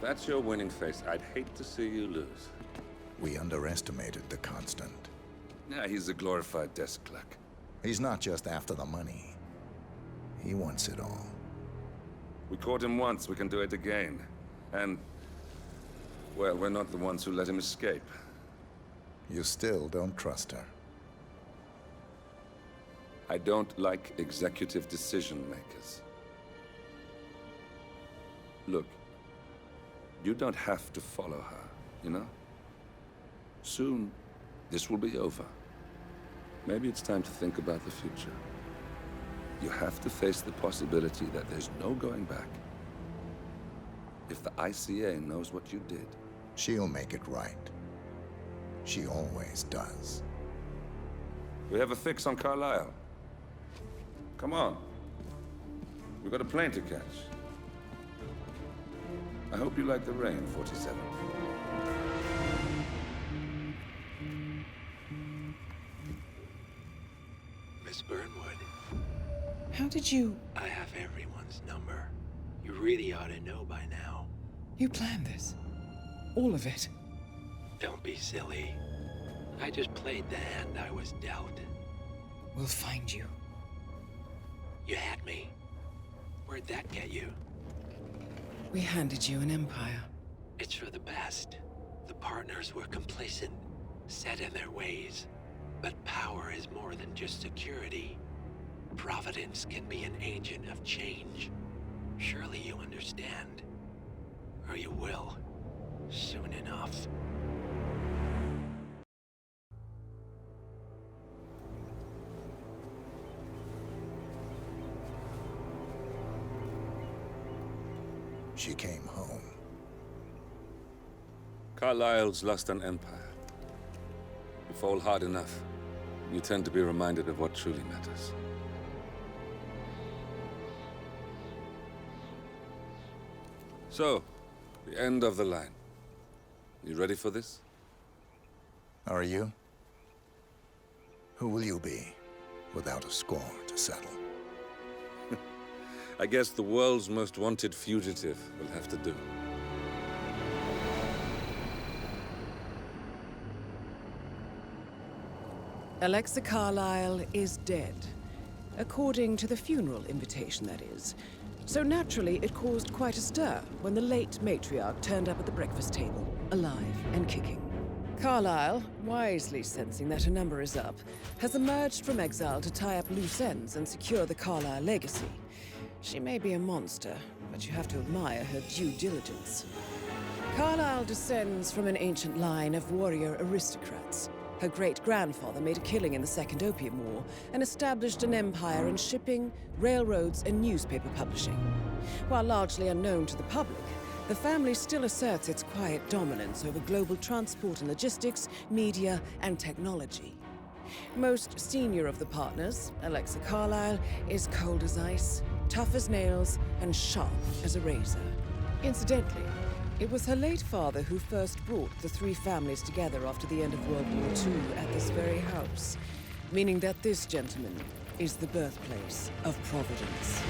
that's your winning face, I'd hate to see you lose. We underestimated the Constant. Yeah, he's a glorified desk clerk. He's not just after the money. He wants it all. We caught him once, we can do it again. And, well, we're not the ones who let him escape. You still don't trust her. I don't like executive decision makers. Look, you don't have to follow her, you know? Soon, this will be over. Maybe it's time to think about the future. You have to face the possibility that there's no going back. If the ICA knows what you did... She'll make it right. She always does. We have a fix on Carlisle. Come on. We've got a plane to catch. I hope you like the rain, 47. Miss Burnwood. How did you... I have everyone's number. You really ought to know by now. You planned this? All of it? Don't be silly. I just played the hand I was dealt. We'll find you. You had me. Where'd that get you? We handed you an empire. It's for the best. The partners were complacent, set in their ways. But power is more than just security. Providence can be an agent of change. Surely you understand. Or you will. Soon enough. She came home. Carlisle's lost an empire. You fall hard enough, you tend to be reminded of what truly matters. So, the end of the line. You ready for this? Are you? Who will you be, without a score to settle? I guess the world's most wanted fugitive will have to do. Alexa Carlisle is dead. According to the funeral invitation, that is. So naturally, it caused quite a stir when the late matriarch turned up at the breakfast table, alive and kicking. Carlisle, wisely sensing that her number is up, has emerged from exile to tie up loose ends and secure the Carlisle legacy. She may be a monster, but you have to admire her due diligence. Carlisle descends from an ancient line of warrior aristocrats. Her great-grandfather made a killing in the Second Opium War and established an empire in shipping, railroads, and newspaper publishing. While largely unknown to the public, the family still asserts its quiet dominance over global transport and logistics, media, and technology. Most senior of the partners, Alexa Carlisle, is cold as ice, tough as nails, and sharp as a razor. Incidentally, it was her late father who first brought the three families together after the end of World War II at this very house, meaning that this gentleman is the birthplace of Providence.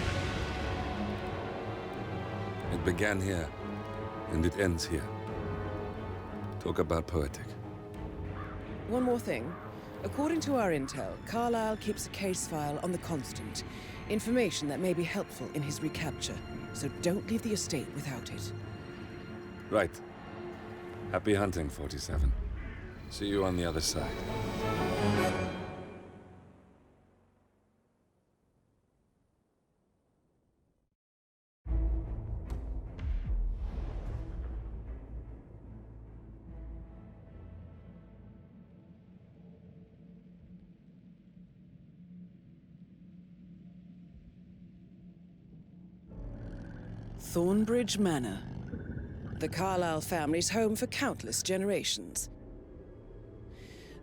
It began here, and it ends here. Talk about poetic. One more thing. According to our intel, Carlisle keeps a case file on the Constant. Information that may be helpful in his recapture, so don't leave the estate without it. Right. Happy hunting, 47. See you on the other side. Thornbridge Manor. The Carlisle family's home for countless generations.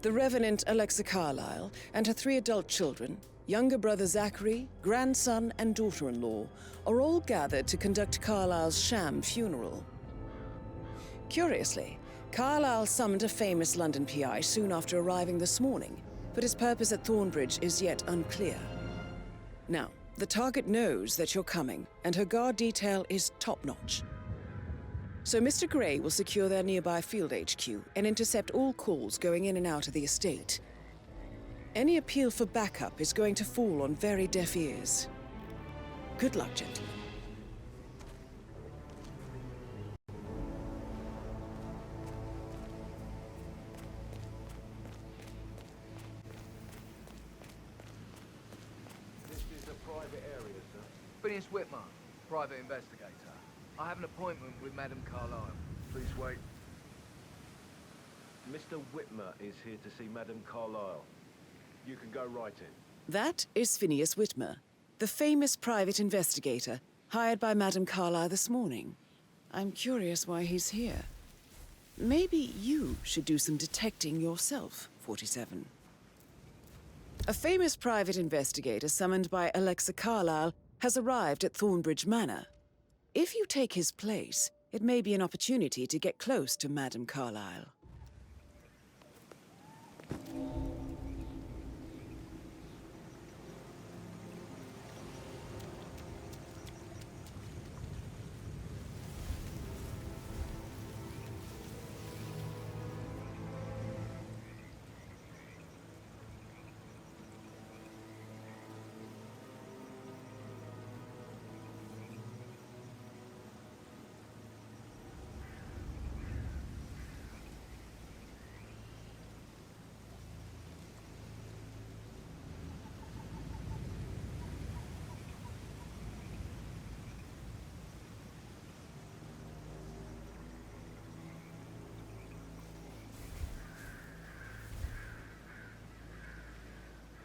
The Revenant Alexa Carlisle and her 3 adult children, younger brother Zachary, grandson, and daughter-in-law, are all gathered to conduct Carlisle's sham funeral. Curiously, Carlisle summoned a famous London PI soon after arriving this morning, but his purpose at Thornbridge is yet unclear. Now, the target knows that you're coming, and her guard detail is top-notch. So Mr. Gray will secure their nearby field HQ and intercept all calls going in and out of the estate. Any appeal for backup is going to fall on very deaf ears. Good luck, gentlemen. This is a private area, sir. Phineas Whitmer, private investigator. I have an appointment with Madame Carlyle. Please wait. Mr. Whitmer is here to see Madame Carlyle. You can go right in. That is Phineas Whitmer, the famous private investigator hired by Madame Carlyle this morning. I'm curious why he's here. Maybe you should do some detecting yourself, 47. A famous private investigator summoned by Alexa Carlyle has arrived at Thornbridge Manor. If you take his place, it may be an opportunity to get close to Madame Carlyle.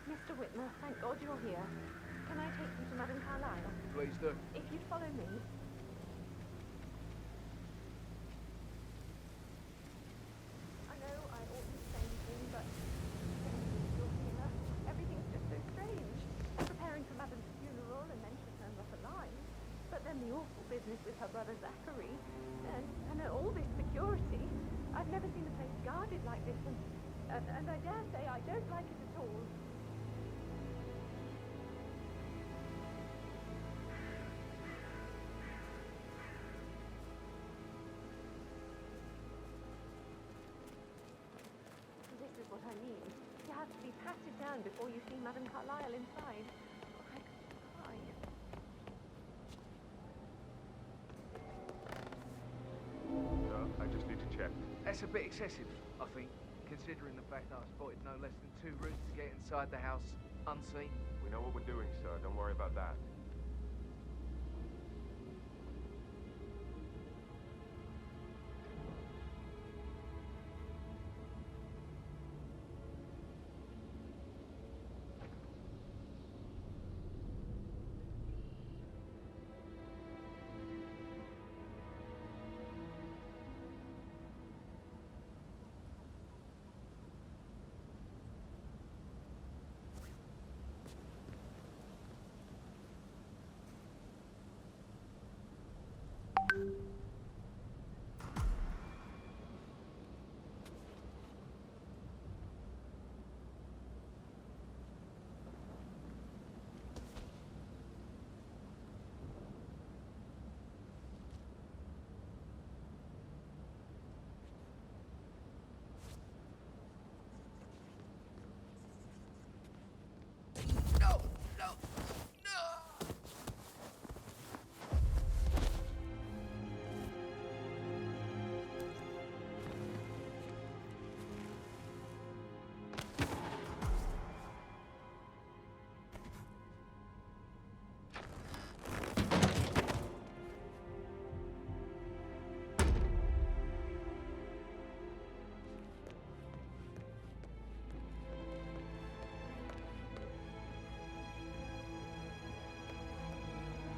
Mr. Whitmer, thank God you're here. Can I take you to Madame Carlyle? Please do. If you'd follow me. I know I ought to say anything, but you're here. Everything's just so strange. Preparing for Madame's funeral, and then she turns up alive. But then the awful business with her brother Zachary, and all this security. I've never seen the place guarded like this, and I dare say I don't like it at all. This is what I mean. You have to be patted down before you see Madame Carlyle inside. I could cry. I just need to check. That's a bit excessive, I think, considering the fact that I spotted no less than 2 routes to get inside the house unseen. We know what we're doing, sir. Don't worry about that.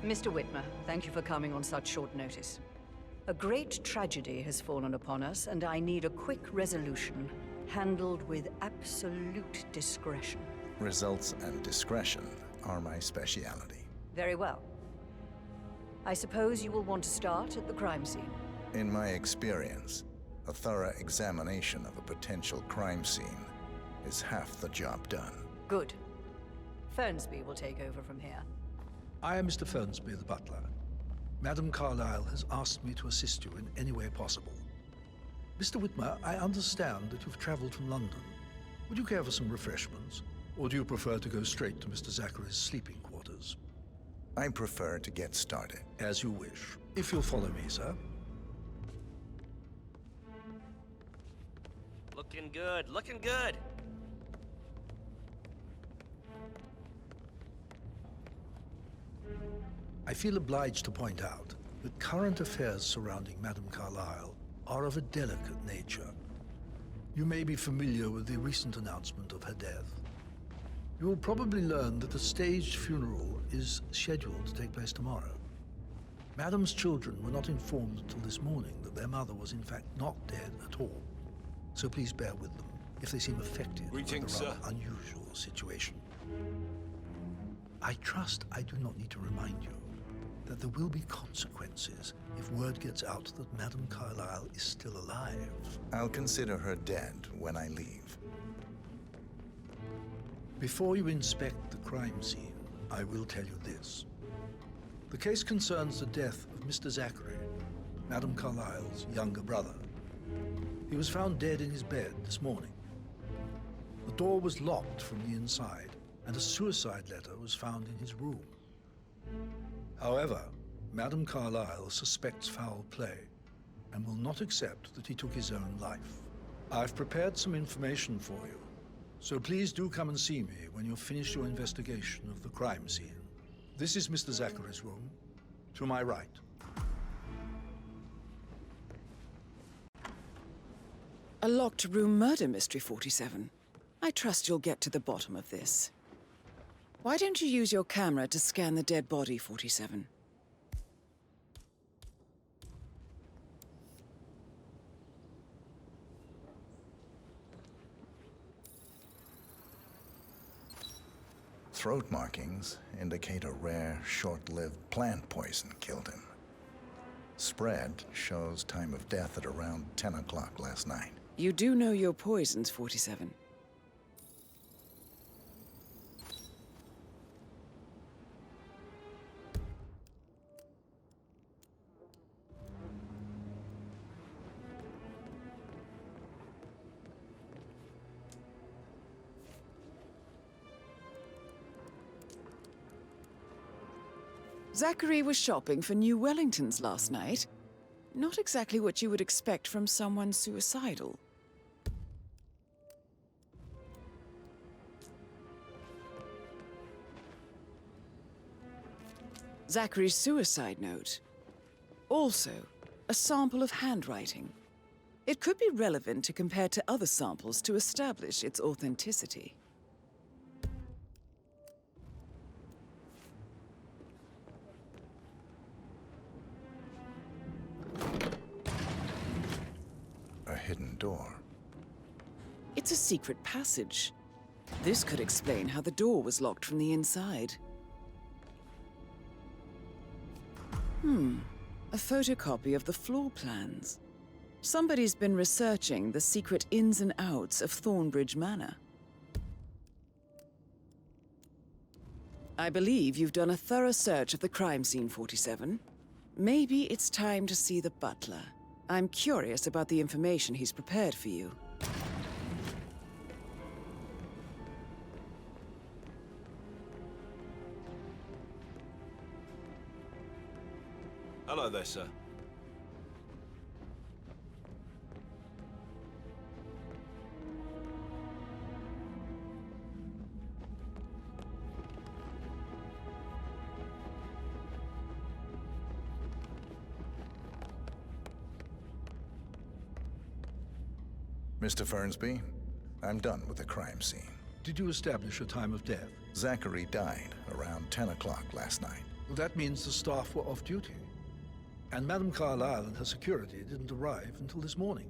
Mr. Whitmer, thank you for coming on such short notice. A great tragedy has fallen upon us, and I need a quick resolution, handled with absolute discretion. Results and discretion are my speciality. Very well. I suppose you will want to start at the crime scene. In my experience, a thorough examination of a potential crime scene is half the job done. Good. Fernsby will take over from here. I am Mr. Fernsby, the butler. Madame Carlyle has asked me to assist you in any way possible. Mr. Whitmer, I understand that you've traveled from London. Would you care for some refreshments? Or do you prefer to go straight to Mr. Zachary's sleeping quarters? I prefer to get started. As you wish. If you'll follow me, sir. Looking good, looking good. I feel obliged to point out that current affairs surrounding Madame Carlyle are of a delicate nature. You may be familiar with the recent announcement of her death. You will probably learn that a staged funeral is scheduled to take place tomorrow. Madame's children were not informed until this morning that their mother was in fact not dead at all. So please bear with them if they seem affected by the rather unusual situation. I trust I do not need to remind you that there will be consequences if word gets out that Madame Carlyle is still alive. I'll consider her dead when I leave. Before you inspect the crime scene, I will tell you this. The case concerns the death of Mr. Zachary, Madame Carlyle's younger brother. He was found dead in his bed this morning. The door was locked from the inside, and a suicide letter was found in his room. However, Madame Carlyle suspects foul play and will not accept that he took his own life. I've prepared some information for you, so please do come and see me when you've finished your investigation of the crime scene. This is Mr. Zachary's room, to my right. A locked room murder mystery, 47. I trust you'll get to the bottom of this. Why don't you use your camera to scan the dead body, 47? Throat markings indicate a rare, short-lived plant poison killed him. Spread shows time of death at around 10 o'clock last night. You do know your poisons, 47. Zachary was shopping for new Wellingtons last night. Not exactly what you would expect from someone suicidal. Zachary's suicide note. Also, a sample of handwriting. It could be relevant to compare to other samples to establish its authenticity. A hidden door. It's a secret passage. This could explain how the door was locked from the inside. A photocopy of the floor plans. Somebody's been researching the secret ins and outs of Thornbridge Manor. I believe you've done a thorough search of the crime scene, 47. Maybe it's time to see the butler. I'm curious about the information he's prepared for you. Hello there, sir. Mr. Fernsby, I'm done with the crime scene. Did you establish a time of death? Zachary died around 10 o'clock last night. Well, that means the staff were off duty. And Madame Carlyle and her security didn't arrive until this morning.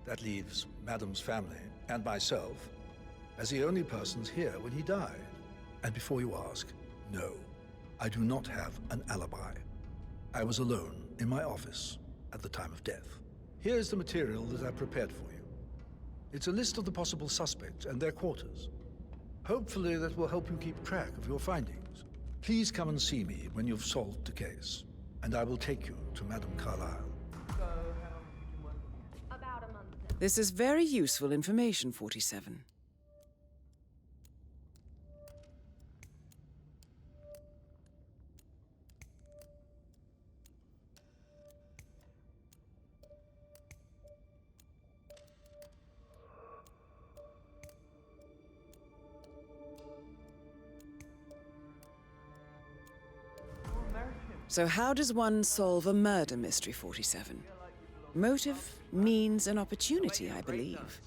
That leaves Madame's family and myself as the only persons here when he died. And before you ask, no, I do not have an alibi. I was alone in my office at the time of death. Here's the material that I prepared for you. It's a list of the possible suspects and their quarters. Hopefully that will help you keep track of your findings. Please come and see me when you've solved the case. and I will take you to Madame Carlyle. About a month now. This is very useful information, 47. So how does one solve a murder mystery, 47? Motive, means, and opportunity, I believe.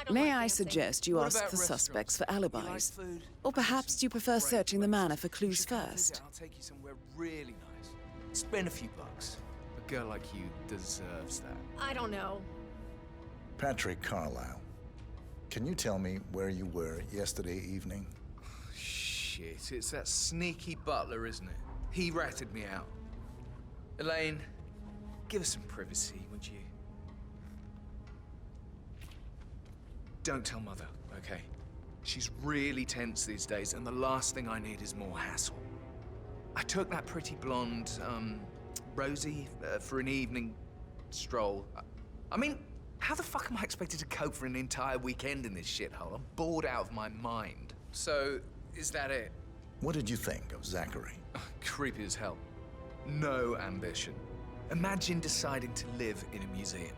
May I suggest you ask the suspects for alibis? Or perhaps you prefer searching the manor for clues first? I'll take you somewhere really nice. Spend a few bucks. A girl like you deserves that. I don't know. Patrick Carlyle, can you tell me where you were yesterday evening? Shit, it's that sneaky butler, isn't it? He ratted me out. Elaine, give us some privacy, would you? Don't tell Mother, okay? She's really tense these days, and the last thing I need is more hassle. I took that pretty blonde, Rosie, for an evening stroll. I mean, how the fuck am I expected to cope for an entire weekend in this shithole? I'm bored out of my mind. So, is that it? What did you think of Zachary? Creepy as hell. No ambition. Imagine deciding to live in a museum.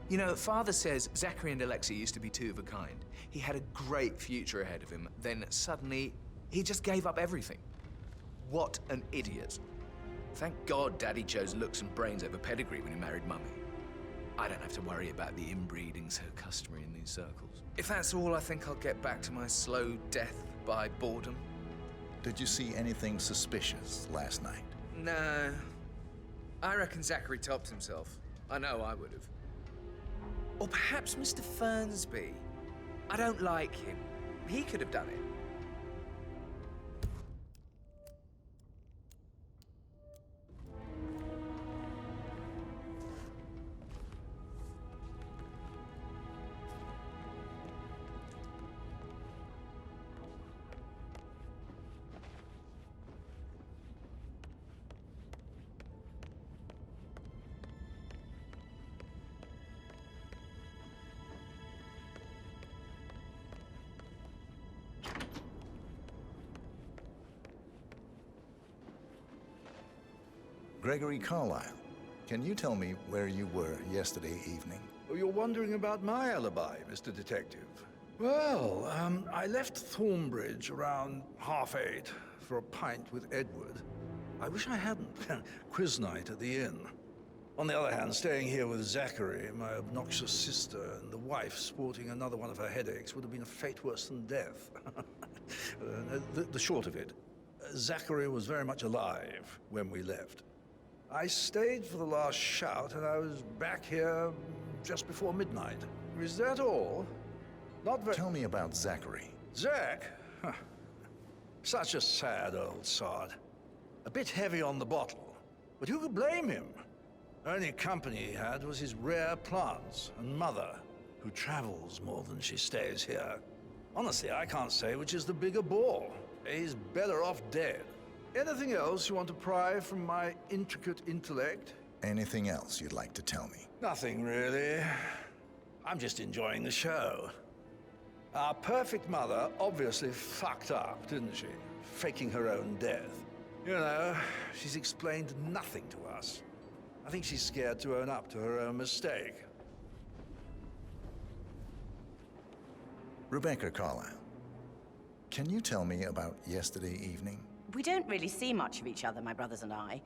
You know, Father says Zachary and Alexa used to be two of a kind. He had a great future ahead of him, then suddenly, he just gave up everything. What an idiot. Thank God Daddy chose looks and brains over pedigree when he married Mummy. I don't have to worry about the inbreeding so customary in these circles. If that's all, I think I'll get back to my slow death by boredom. Did you see anything suspicious last night? No. I reckon Zachary topped himself. I know I would have. Or perhaps Mr. Fernsby. I don't like him. He could have done it. Gregory Carlyle, can you tell me where you were yesterday evening? Oh, you're wondering about my alibi, Mr. Detective. Well, I left Thornbridge around 8:30 for a pint with Edward. I wish I hadn't. Quiz night at the inn. On the other hand, staying here with Zachary, my obnoxious sister, and the wife sporting another one of her headaches would have been a fate worse than death. The short of it, Zachary was very much alive when we left. I stayed for the last shout, and I was back here just before midnight. Is that all? Not very... Tell me about Zachary. Zach? Huh. Such a sad old sod. A bit heavy on the bottle, but who could blame him? Only company he had was his rare plants and mother, who travels more than she stays here. Honestly, I can't say which is the bigger ball. He's better off dead. Anything else you want to pry from my intricate intellect? Anything else you'd like to tell me? Nothing, really. I'm just enjoying the show. Our perfect mother obviously fucked up, didn't she? Faking her own death. You know, she's explained nothing to us. I think she's scared to own up to her own mistake. Rebecca Carlyle, can you tell me about yesterday evening? We don't really see much of each other, my brothers and I.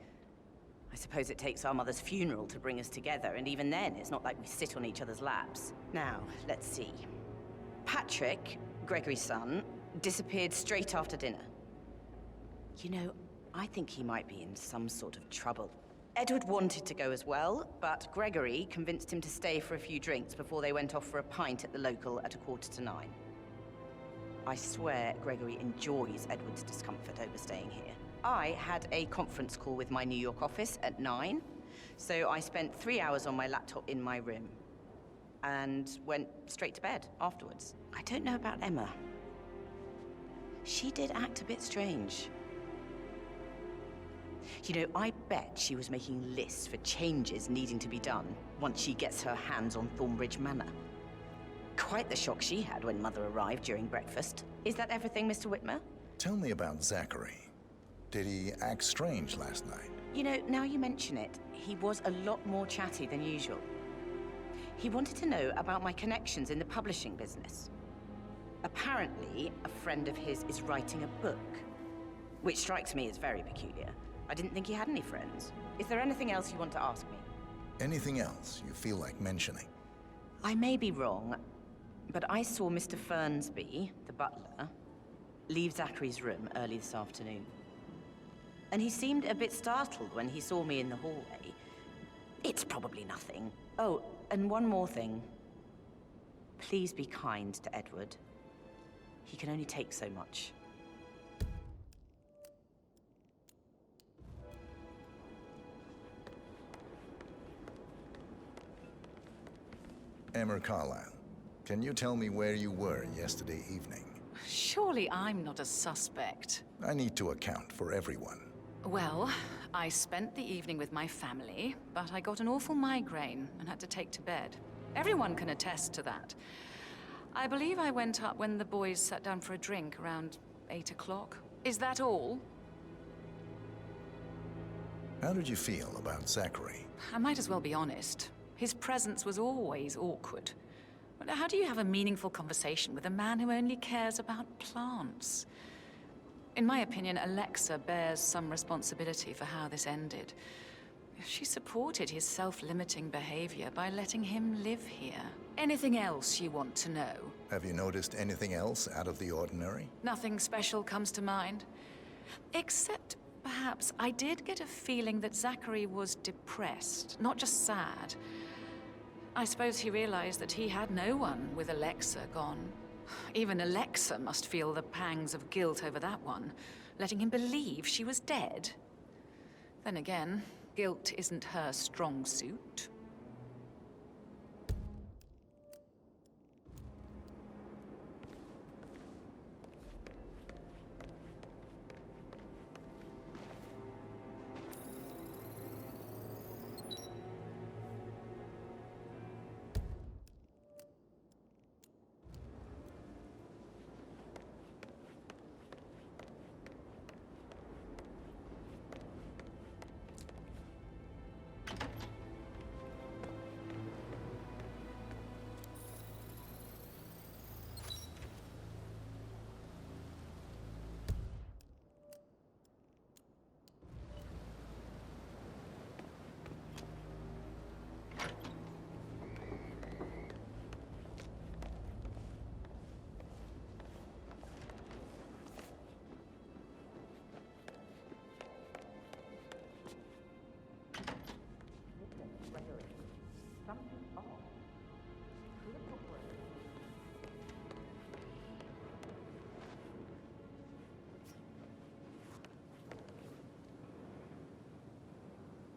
I suppose it takes our mother's funeral to bring us together, and even then, it's not like we sit on each other's laps. Now, let's see. Patrick, Gregory's son, disappeared straight after dinner. You know, I think he might be in some sort of trouble. Edward wanted to go as well, but Gregory convinced him to stay for a few drinks before they went off for a pint at the local at 9:15. I swear Gregory enjoys Edward's discomfort over staying here. I had a conference call with my New York office at 9, so I spent 3 hours on my laptop in my room and went straight to bed afterwards. I don't know about Emma. She did act a bit strange. You know, I bet she was making lists for changes needing to be done once she gets her hands on Thornbridge Manor. Quite the shock she had when Mother arrived during breakfast. Is that everything, Mr. Whitmer? Tell me about Zachary. Did he act strange last night? You know, now you mention it, he was a lot more chatty than usual. He wanted to know about my connections in the publishing business. Apparently, a friend of his is writing a book, which strikes me as very peculiar. I didn't think he had any friends. Is there anything else you want to ask me? Anything else you feel like mentioning? I may be wrong, but I saw Mr. Fernsby, the butler, leave Zachary's room early this afternoon. And he seemed a bit startled when he saw me in the hallway. It's probably nothing. Oh, and one more thing. Please be kind to Edward. He can only take so much. Emma Carlyle, can you tell me where you were yesterday evening? Surely I'm not a suspect. I need to account for everyone. Well, I spent the evening with my family, but I got an awful migraine and had to take to bed. Everyone can attest to that. I believe I went up when the boys sat down for a drink around 8 o'clock. Is that all? How did you feel about Zachary? I might as well be honest. His presence was always awkward. But how do you have a meaningful conversation with a man who only cares about plants? In my opinion, Alexa bears some responsibility for how this ended. She supported his self-limiting behavior by letting him live here. Anything else you want to know? Have you noticed anything else out of the ordinary? Nothing special comes to mind. Except, perhaps, I did get a feeling that Zachary was depressed, not just sad. I suppose he realized that he had no one with Alexa gone. Even Alexa must feel the pangs of guilt over that one, letting him believe she was dead. Then again, guilt isn't her strong suit.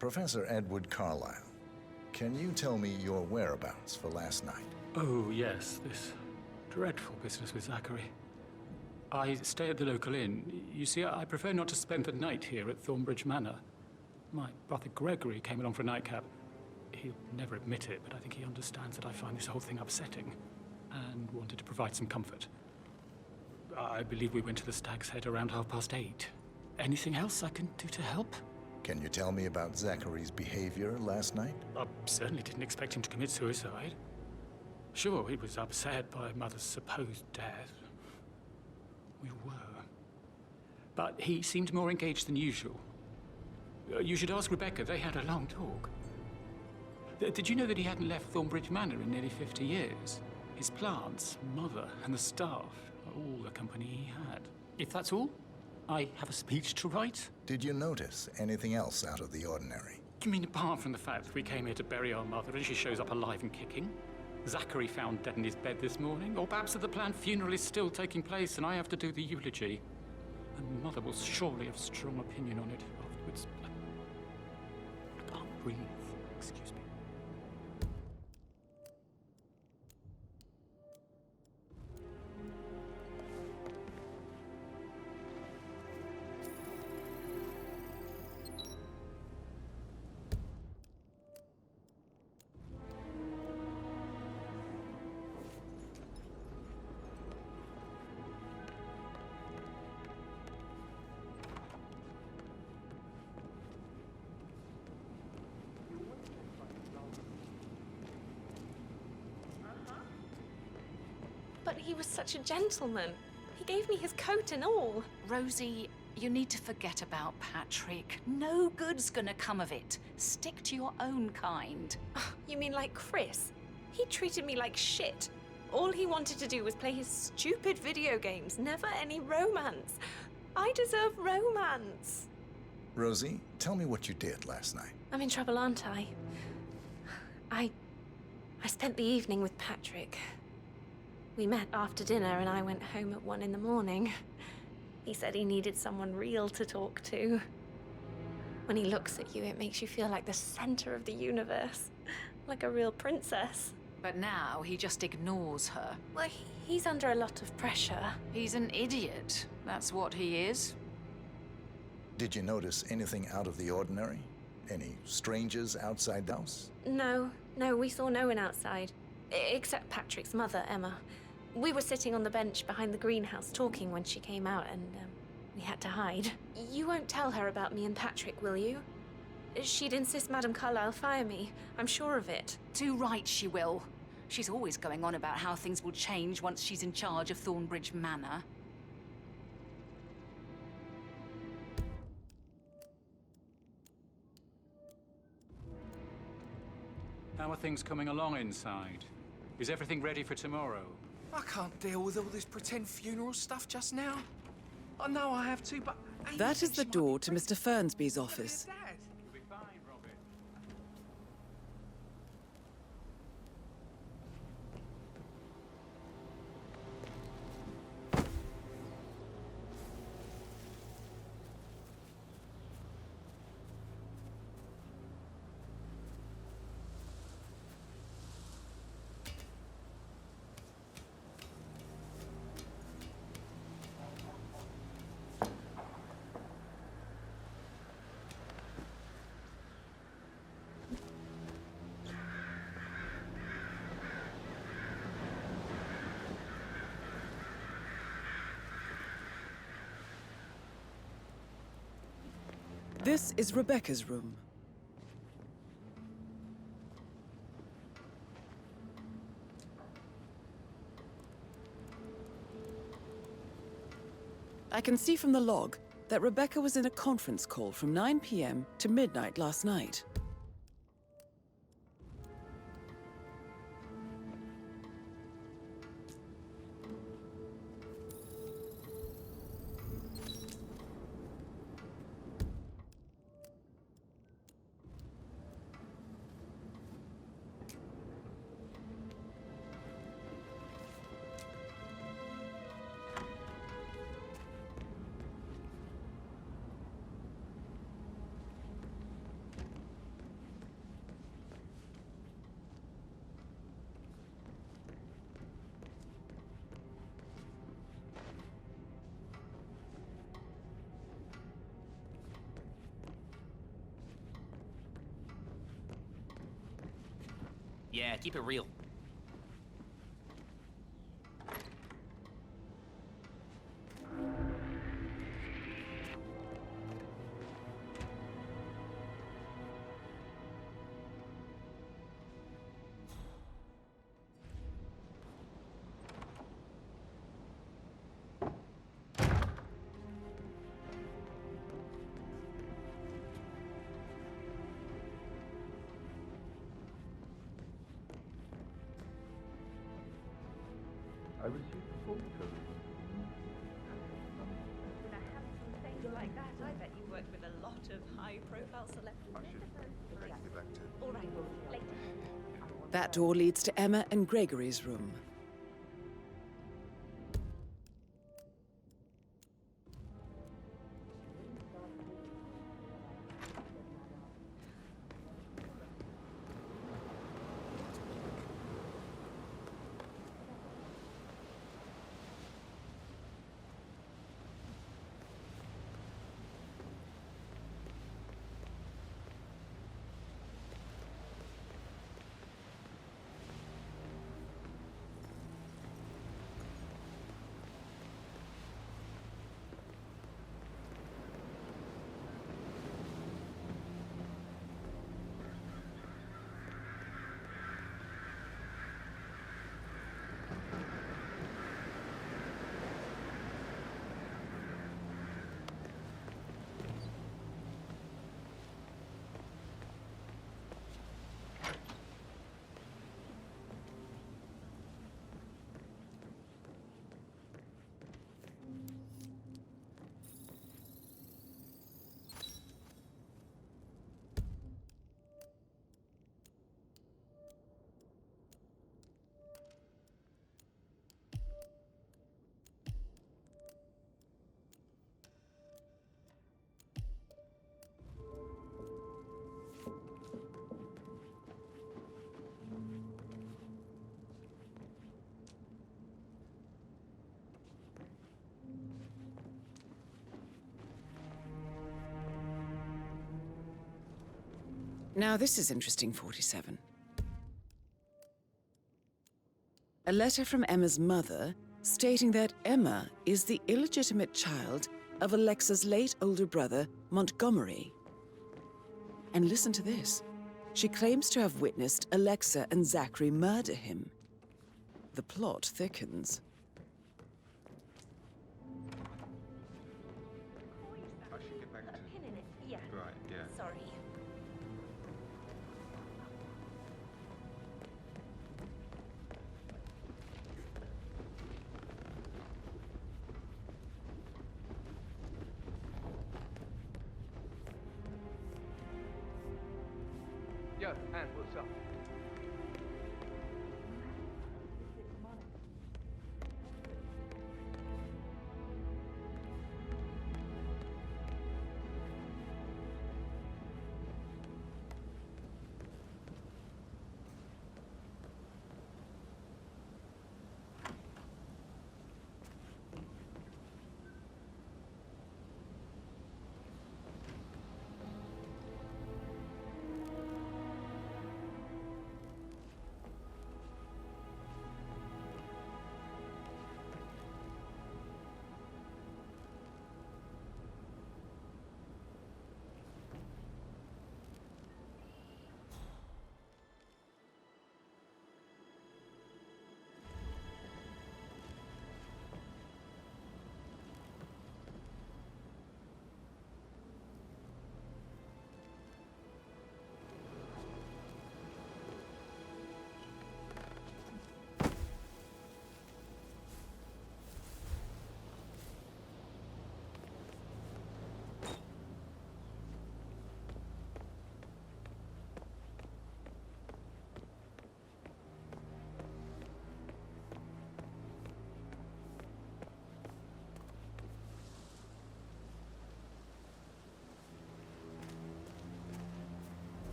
Professor Edward Carlyle, can you tell me your whereabouts for last night? Oh, yes, this dreadful business with Zachary. I stay at the local inn. You see, I prefer not to spend the night here at Thornbridge Manor. My brother Gregory came along for a nightcap. He'll never admit it, but I think he understands that I find this whole thing upsetting and wanted to provide some comfort. I believe we went to the Stag's Head around 8:30. Anything else I can do to help? Can you tell me about Zachary's behavior last night? I certainly didn't expect him to commit suicide. Sure, he was upset by Mother's supposed death. We were. But he seemed more engaged than usual. You should ask Rebecca. They had a long talk. Did you know that he hadn't left Thornbridge Manor in nearly 50 years? His plants, Mother, and the staff are all the company he had. If that's all, I have a speech to write. Did you notice anything else out of the ordinary? You mean apart from the fact that we came here to bury our mother and she shows up alive and kicking? Zachary found dead in his bed this morning? Or perhaps that the planned funeral is still taking place and I have to do the eulogy? And Mother will surely have a strong opinion on it afterwards. I can't breathe. Excuse me. But he was such a gentleman. He gave me his coat and all. Rosie, you need to forget about Patrick. No good's gonna come of it. Stick to your own kind. You mean like Chris? He treated me like shit. All he wanted to do was play his stupid video games, never any romance. I deserve romance. Rosie, tell me what you did last night. I'm in trouble, aren't I? I spent the evening with Patrick. We met after dinner and I went home at 1 in the morning. He said he needed someone real to talk to. When he looks at you, it makes you feel like the center of the universe. Like a real princess. But now he just ignores her. Well, he's under a lot of pressure. He's an idiot. That's what he is. Did you notice anything out of the ordinary? Any strangers outside the house? No, we saw no one outside. Except Patrick's mother, Emma. We were sitting on the bench behind the greenhouse talking when she came out and we had to hide. You won't tell her about me and Patrick, will you? She'd insist Madame Carlyle fire me. I'm sure of it. Too right she will. She's always going on about how things will change once she's in charge of Thornbridge Manor. How are things coming along inside? Is everything ready for tomorrow? I can't deal with all this pretend funeral stuff just now. I know I have to, but... That is the door to Mr. Fernsby's office. You'll be fine, Robin. This is Rebecca's room. I can see from the log that Rebecca was in a conference call from 9 p.m. to midnight last night. Yeah, keep it real. I received a phone call. With a handsome face like that, I bet you work with a lot of high-profile celebrities. I should take you back to... All right, later. That door leads to Emma and Gregory's room. Now this is interesting, 47. A letter from Emma's mother stating that Emma is the illegitimate child of Alexa's late older brother, Montgomery. And listen to this. She claims to have witnessed Alexa and Zachary murder him. The plot thickens. I should get back to... A pin in it, yeah. Right, yeah. Sorry. Yo, Anne, what's up?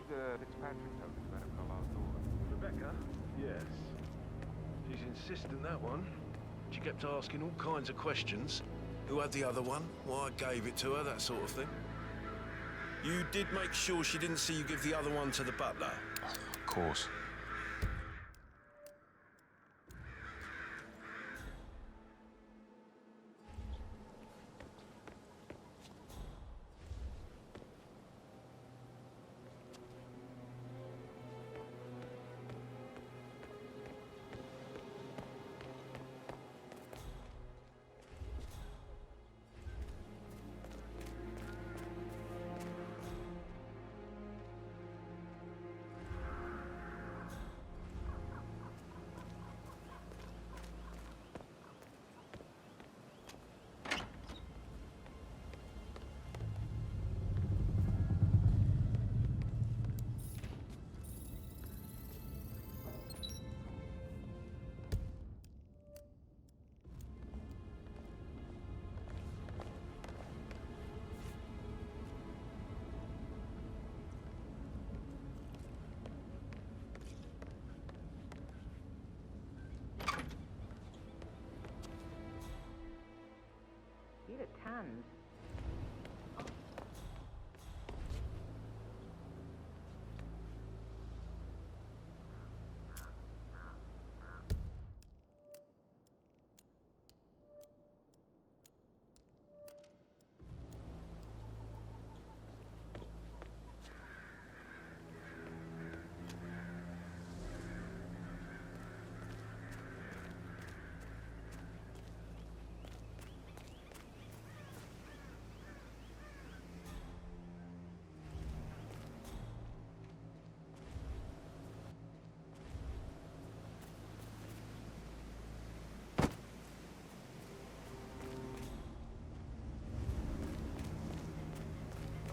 The Fitzpatrick token to Madame Carlisle's daughter. Rebecca? Yes. She's insistent, that one. She kept asking all kinds of questions. Who had the other one? Why I gave it to her, that sort of thing. You did make sure she didn't see you give the other one to the butler? Of course. You look tanned.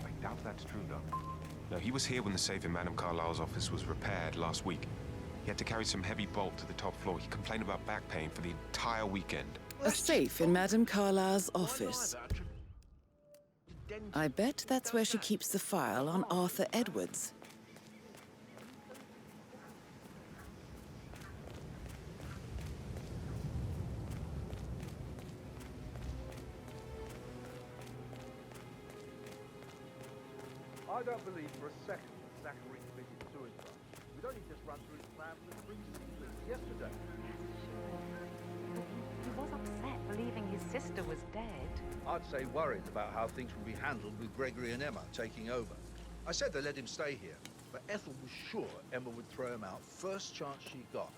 I doubt that's true, though. No, he was here when the safe in Madame Carlisle's office was repaired last week. He had to carry some heavy bolt to the top floor. He complained about back pain for the entire weekend. A safe in Madame Carlisle's office. identical. I bet that's where she keeps the file on Arthur Edwards. I don't believe for a second that Zachary committed suicide. We'd only just run through his plan for the precinct yesterday. He was upset, believing his sister was dead. I'd say worried about how things would be handled with Gregory and Emma taking over. I said they let him stay here, but Ethel was sure Emma would throw him out first chance she got.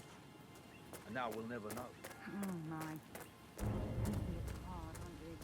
And now we'll never know. Oh, my. It's hard, Andre.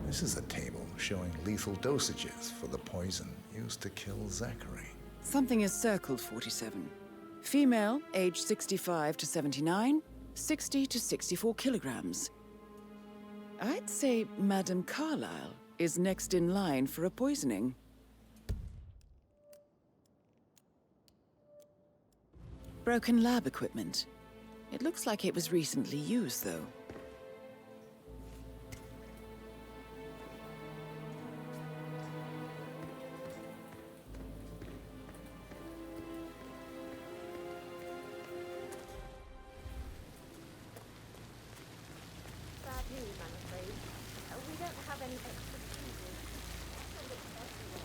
This is a table showing lethal dosages for the poison used to kill Zachary. Something is circled 47. Female, age 65 to 79, 60 to 64 kilograms. I'd say Madame Carlyle is next in line for a poisoning. Broken lab equipment. It looks like it was recently used, though. Bad news, I'm afraid. We don't have any extra fuses. And it's everywhere.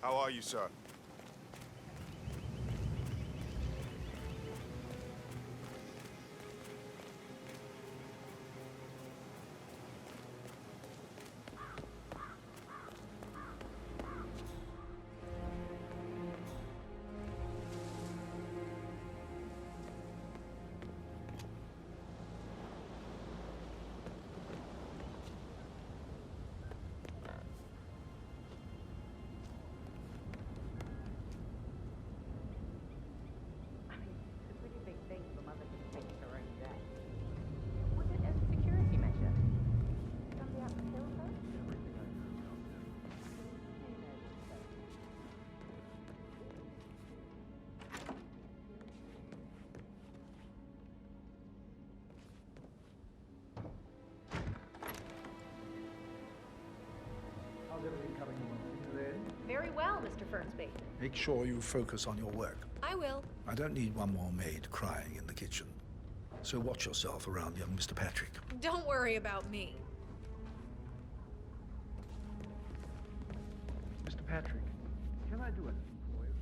How are you, sir? How's everything coming along? Then? Very well, Mr. Fernsby. Make sure you focus on your work. I will. I don't need one more maid crying in the kitchen. So watch yourself around young Mr. Patrick. Don't worry about me. Mr. Patrick, can I do anything for you?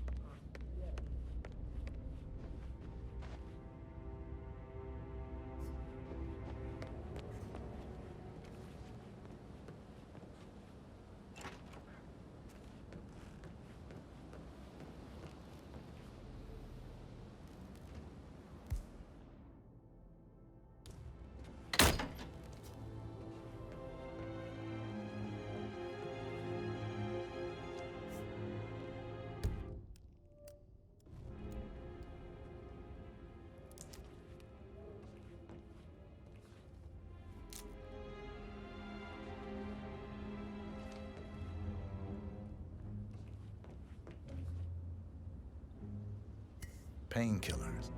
Painkillers.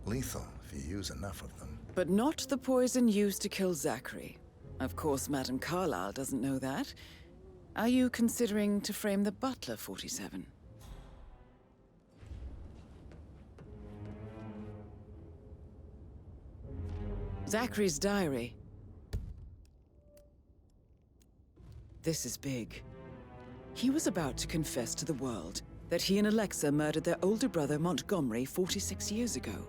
Lethal if you use enough of them. But not the poison used to kill Zachary. Of course, Madame Carlyle doesn't know that. Are you considering to frame the butler, 47? Zachary's diary. This is big. He was about to confess to the world that he and Alexa murdered their older brother Montgomery 46 years ago.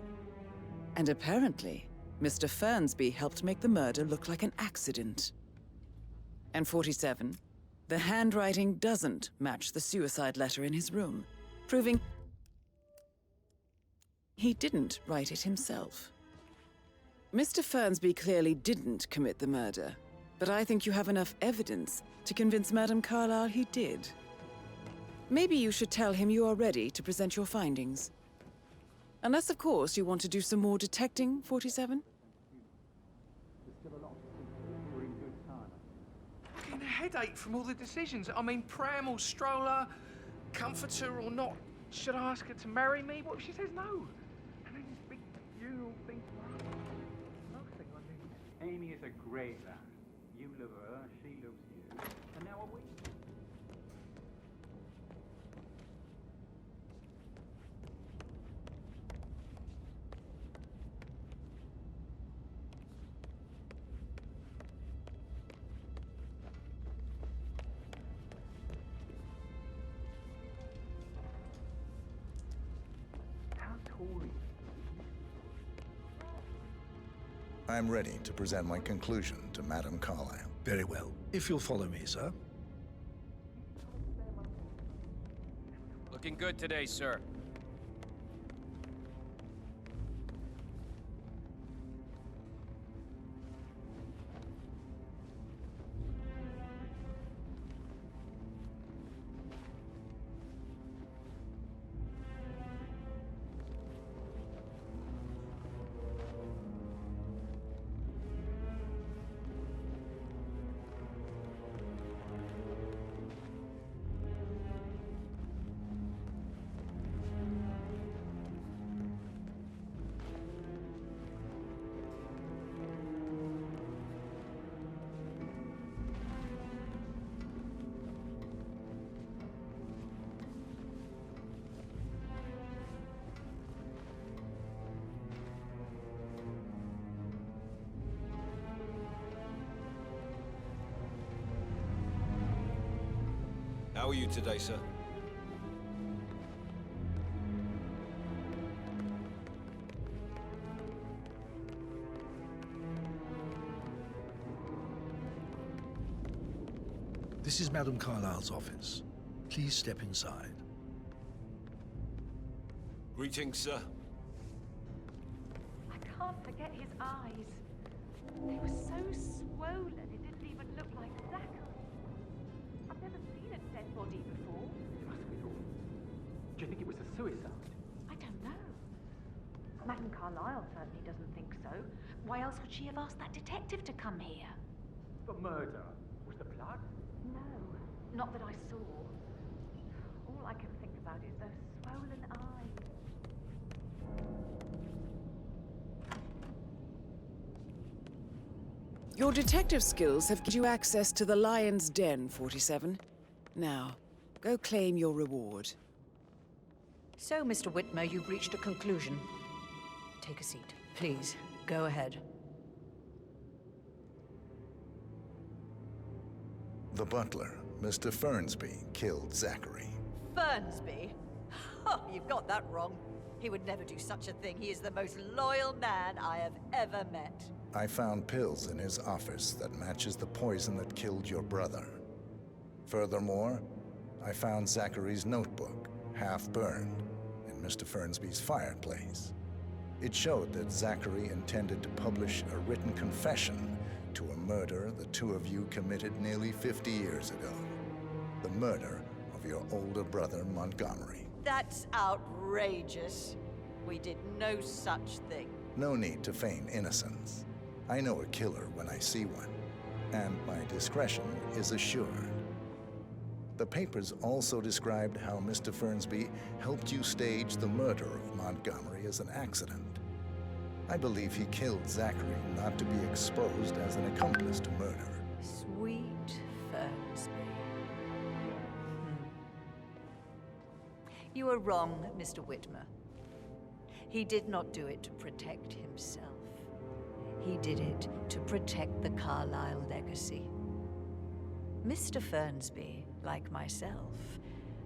And apparently, Mr. Fernsby helped make the murder look like an accident. And 47, the handwriting doesn't match the suicide letter in his room, proving he didn't write it himself. Mr. Fernsby clearly didn't commit the murder, but I think you have enough evidence to convince Madame Carlyle he did. Maybe you should tell him you are ready to present your findings. Unless, of course, you want to do some more detecting, 47? Fucking headache from all the decisions. I mean, pram or stroller, comforter or not. Should I ask her to marry me? What if she says no? And then this big funeral thing. Nothing, I mean, Amy is a great lass. You love her, she loves you. And now are we? I'm ready to present my conclusion to Madame Carlyle. Very well. If you'll follow me, sir. Looking good today, sir. How are you today, sir? This is Madame Carlyle's office. Please step inside. Greetings, sir. I can't forget his eyes. They were so swollen, it didn't even look like Zachary. I've never seen a dead body before. It must be all. Do you think it was a suicide? I don't know. Madame Carlyle certainly doesn't think so. Why else would she have asked that detective to come here? The murder was the blood? No, not that I saw. All I can think about is those swollen eyes. Your detective skills have given you access to the Lion's Den, 47. Now, go claim your reward. So, Mr. Whitmer, you've reached a conclusion. Take a seat. Please, go ahead. The butler, Mr. Fernsby, killed Zachary. Fernsby? Oh, you've got that wrong. He would never do such a thing. He is the most loyal man I have ever met. I found pills in his office that matches the poison that killed your brother. Furthermore, I found Zachary's notebook, half burned, in Mr. Fernsby's fireplace. It showed that Zachary intended to publish a written confession to a murder the two of you committed nearly 50 years ago. The murder of your older brother, Montgomery. That's outrageous. We did no such thing. No need to feign innocence. I know a killer when I see one, and my discretion is assured. The papers also described how Mr. Fernsby helped you stage the murder of Montgomery as an accident. I believe he killed Zachary not to be exposed as an accomplice to murder. Sweet Fernsby. You are wrong, Mr. Whitmer. He did not do it to protect himself. He did it to protect the Carlyle legacy. Mr. Fernsby, like myself,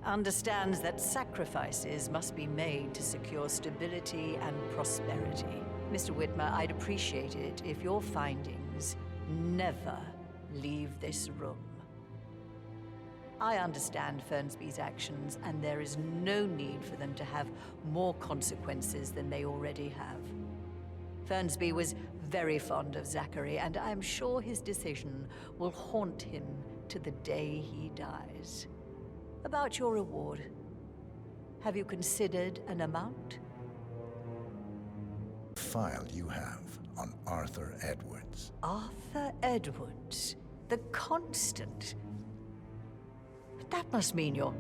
understands that sacrifices must be made to secure stability and prosperity. Mr. Whitmer, I'd appreciate it if your findings never leave this room. I understand Fernsby's actions, and there is no need for them to have more consequences than they already have. Fernsby was very fond of Zachary, and I'm sure his decision will haunt him to the day he dies. About your reward, have you considered an amount? File you have on Arthur Edwards. Arthur Edwards, the Constant. That must mean you're...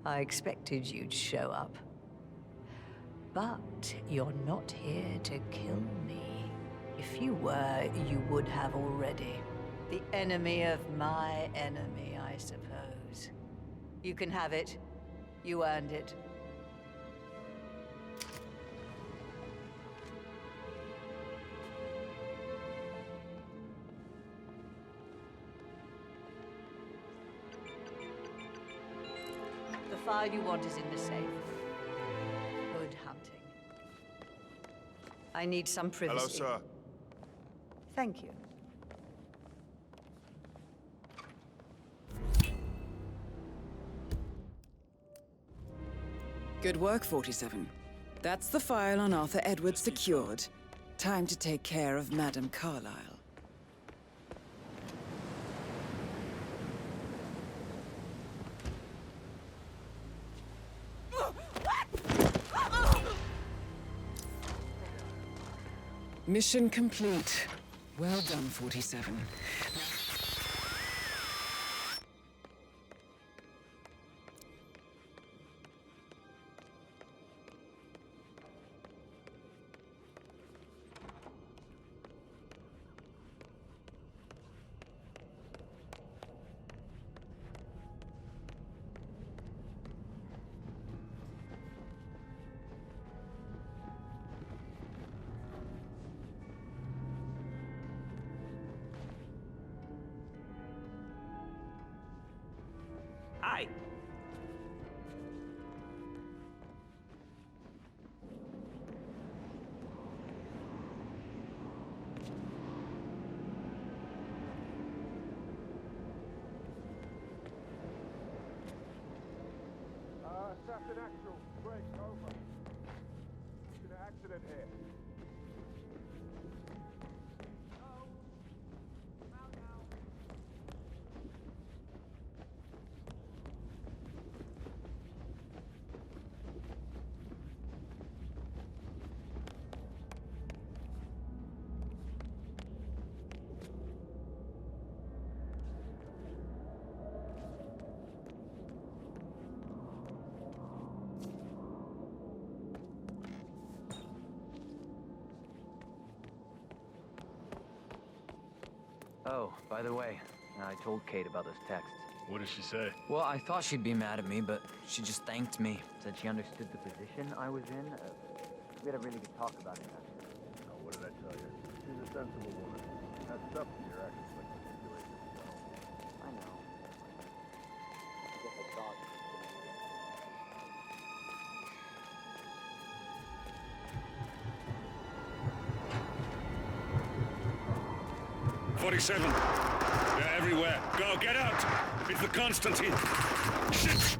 I expected you'd show up. But you're not here to kill me. If you were, you would have already. The enemy of my enemy, I suppose. You can have it. You earned it. The file you want is in the safe. Good hunting. I need some privacy. Hello, sir. Thank you. Good work, 47. That's the file on Arthur Edwards secured. Time to take care of Madame Carlyle. Mission complete. Well done, 47. Hi. Assassin actual. Break, over. There's an accident here. Oh, by the way, I told Kate about those texts. What did she say? Well, I thought she'd be mad at me, but she just thanked me. Said she understood the position I was in. We had a really good talk about it, actually. Oh, what did I tell you? She's a sensible woman. That's up to your actions like manipulated. I know. I guess I thought... 47. They're everywhere. Go, get out! It's the Constantine. Shit!